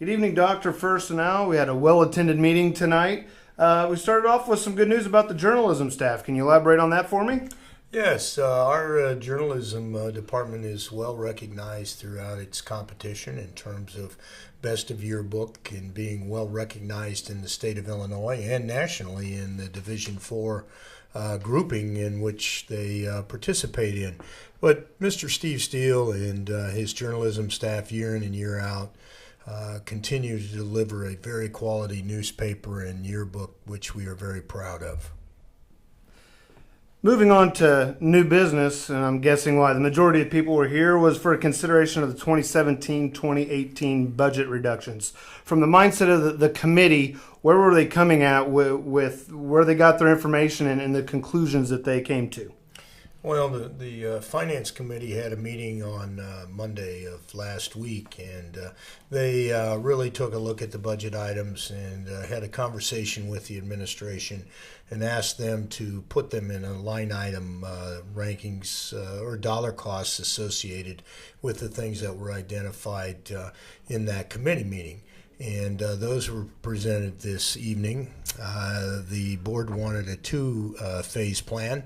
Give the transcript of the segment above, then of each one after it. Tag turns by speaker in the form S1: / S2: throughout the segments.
S1: Good evening, Dr. Fuerstenau. We had a well-attended meeting tonight. We started off with some good news about the journalism staff. Can you elaborate on that for me?
S2: Yes, our journalism department is well recognized throughout its competition in terms of best of year book and being well recognized in the state of Illinois and nationally in the Division IV grouping in which they participate in. But Mr. Steve Steele and his journalism staff year in and year out continue to deliver a very quality newspaper and yearbook, which we are very proud of.
S1: Moving on to new business, and I'm guessing why the majority of people were here was for a consideration of the 2017-2018 budget reductions. From the mindset of the committee, where were they coming at with where they got their information and the conclusions that they came to?
S2: Well, the Finance Committee had a meeting on Monday of last week, and they really took a look at the budget items and had a conversation with the administration and asked them to put them in a line item rankings or dollar costs associated with the things that were identified in that committee meeting. And those were presented this evening. The board wanted a two-phase plan.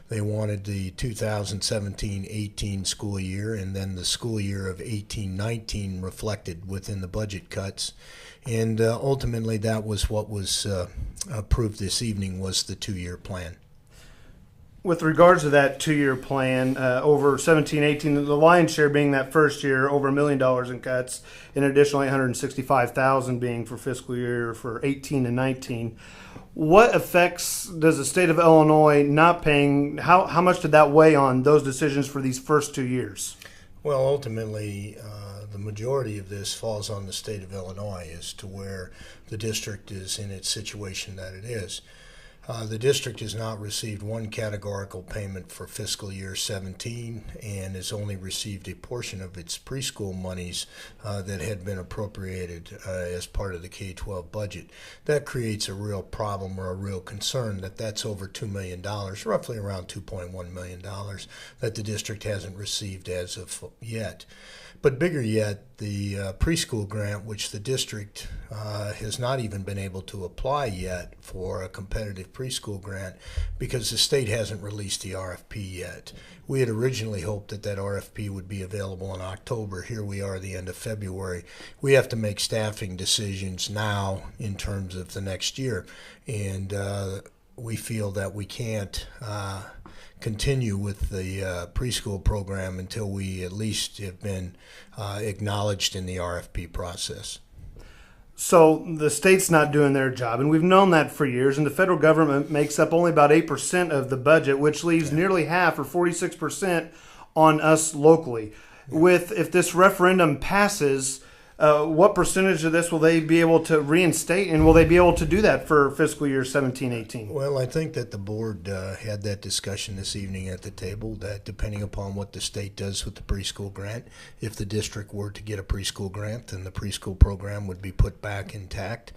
S2: They wanted the 2017-18 school year and then the school year of 18-19 reflected within the budget cuts. And ultimately that was what was approved this evening, was the two-year plan.
S1: With regards to that two-year plan, over 17-18, the lion's share being that first year, over $1 million in cuts, and additionally $165,000 being for fiscal year for 18 and 19. What effects does the state of Illinois not paying, how much did that weigh on those decisions for these first 2 years?
S2: Well, ultimately, the majority of this falls on the state of Illinois as to where the district is in its situation that it is. The district has not received one categorical payment for fiscal year 17 and has only received a portion of its preschool monies that had been appropriated as part of the K-12 budget. That creates a real problem or a real concern that's over $2 million, roughly around $2.1 million, that the district hasn't received as of yet. But bigger yet, the preschool grant, which the district has not even been able to apply yet for a competitive preschool grant because the state hasn't released the RFP yet. We had originally hoped that that RFP would be available in October. Here we are at the end of February. We have to make staffing decisions now in terms of the next year. And we feel that we can't continue with the preschool program until we at least have been acknowledged in the RFP process.
S1: So the state's not doing their job, and we've known that for years, and the federal government makes up only about 8% of the budget, which leaves nearly half, or 46%, on us locally. If this referendum passes, what percentage of this will they be able to reinstate, and will they be able to do that for fiscal year 17-18?
S2: Well, I think that the board had that discussion this evening at the table, that depending upon what the state does with the preschool grant, if the district were to get a preschool grant, then the preschool program would be put back intact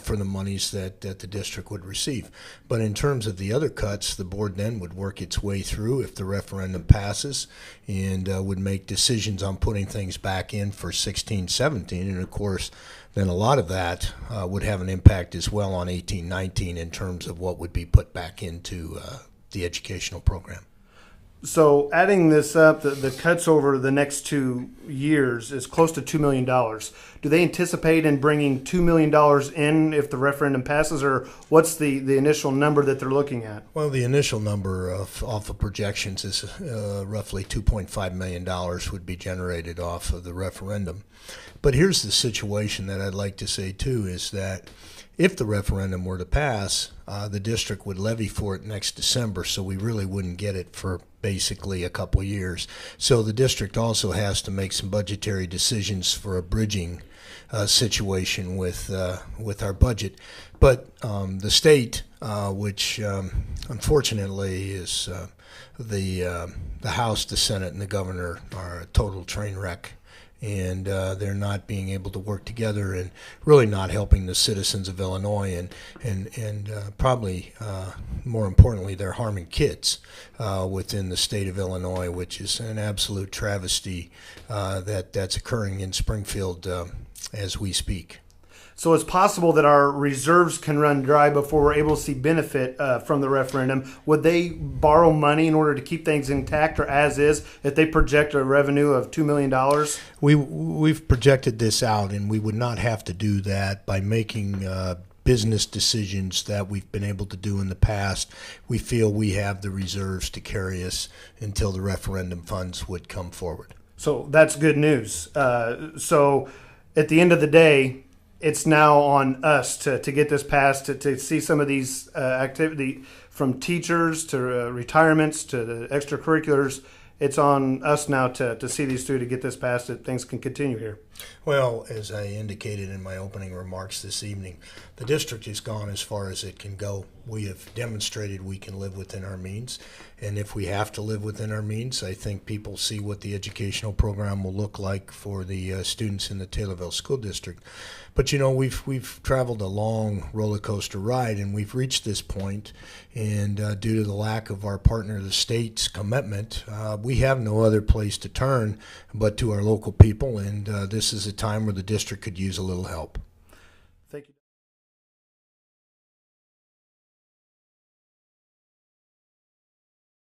S2: for the monies that the district would receive. But in terms of the other cuts, the board then would work its way through if the referendum passes and would make decisions on putting things back in for 16-17. And of course, then a lot of that would have an impact as well on 18-19 in terms of what would be put back into the educational program.
S1: So adding this up, the cuts over the next 2 years is close to $2 million. Do they anticipate in bringing $2 million in if the referendum passes, or what's the initial number that they're looking at?
S2: Well, the initial number off of projections is roughly $2.5 million would be generated off of the referendum. But here's the situation that I'd like to say, too, is that if the referendum were to pass, the district would levy for it next December, so we really wouldn't get it for basically a couple years. So the district also has to make some budgetary decisions for a bridging situation with our budget. But the state, which unfortunately is the House, the Senate, and the governor are a total train wreck and they're not being able to work together and really not helping the citizens of Illinois, and probably more importantly, they're harming kids within the state of Illinois, which is an absolute travesty that's occurring in Springfield as we speak.
S1: So it's possible that our reserves can run dry before we're able to see benefit from the referendum. Would they borrow money in order to keep things intact or as is if they project a revenue of $2 million?
S2: We've projected this out, and we would not have to do that by making business decisions that we've been able to do in the past. We feel we have the reserves to carry us until the referendum funds would come forward.
S1: So that's good news. So at the end of the day, it's now on us to get this passed, to see some of these activity from teachers to retirements to the extracurriculars. It's on us now to see these through, to get this passed, that things can continue here.
S2: Well, as I indicated in my opening remarks this evening, the district has gone as far as it can go. We have demonstrated we can live within our means, and if we have to live within our means, I think people see what the educational program will look like for the students in the Taylorville School District. But you know, we've traveled a long roller coaster ride, and we've reached this point, and due to the lack of our partner, the state's commitment, we have no other place to turn but to our local people, and this is a time where the district could use a little help.
S1: Thank you.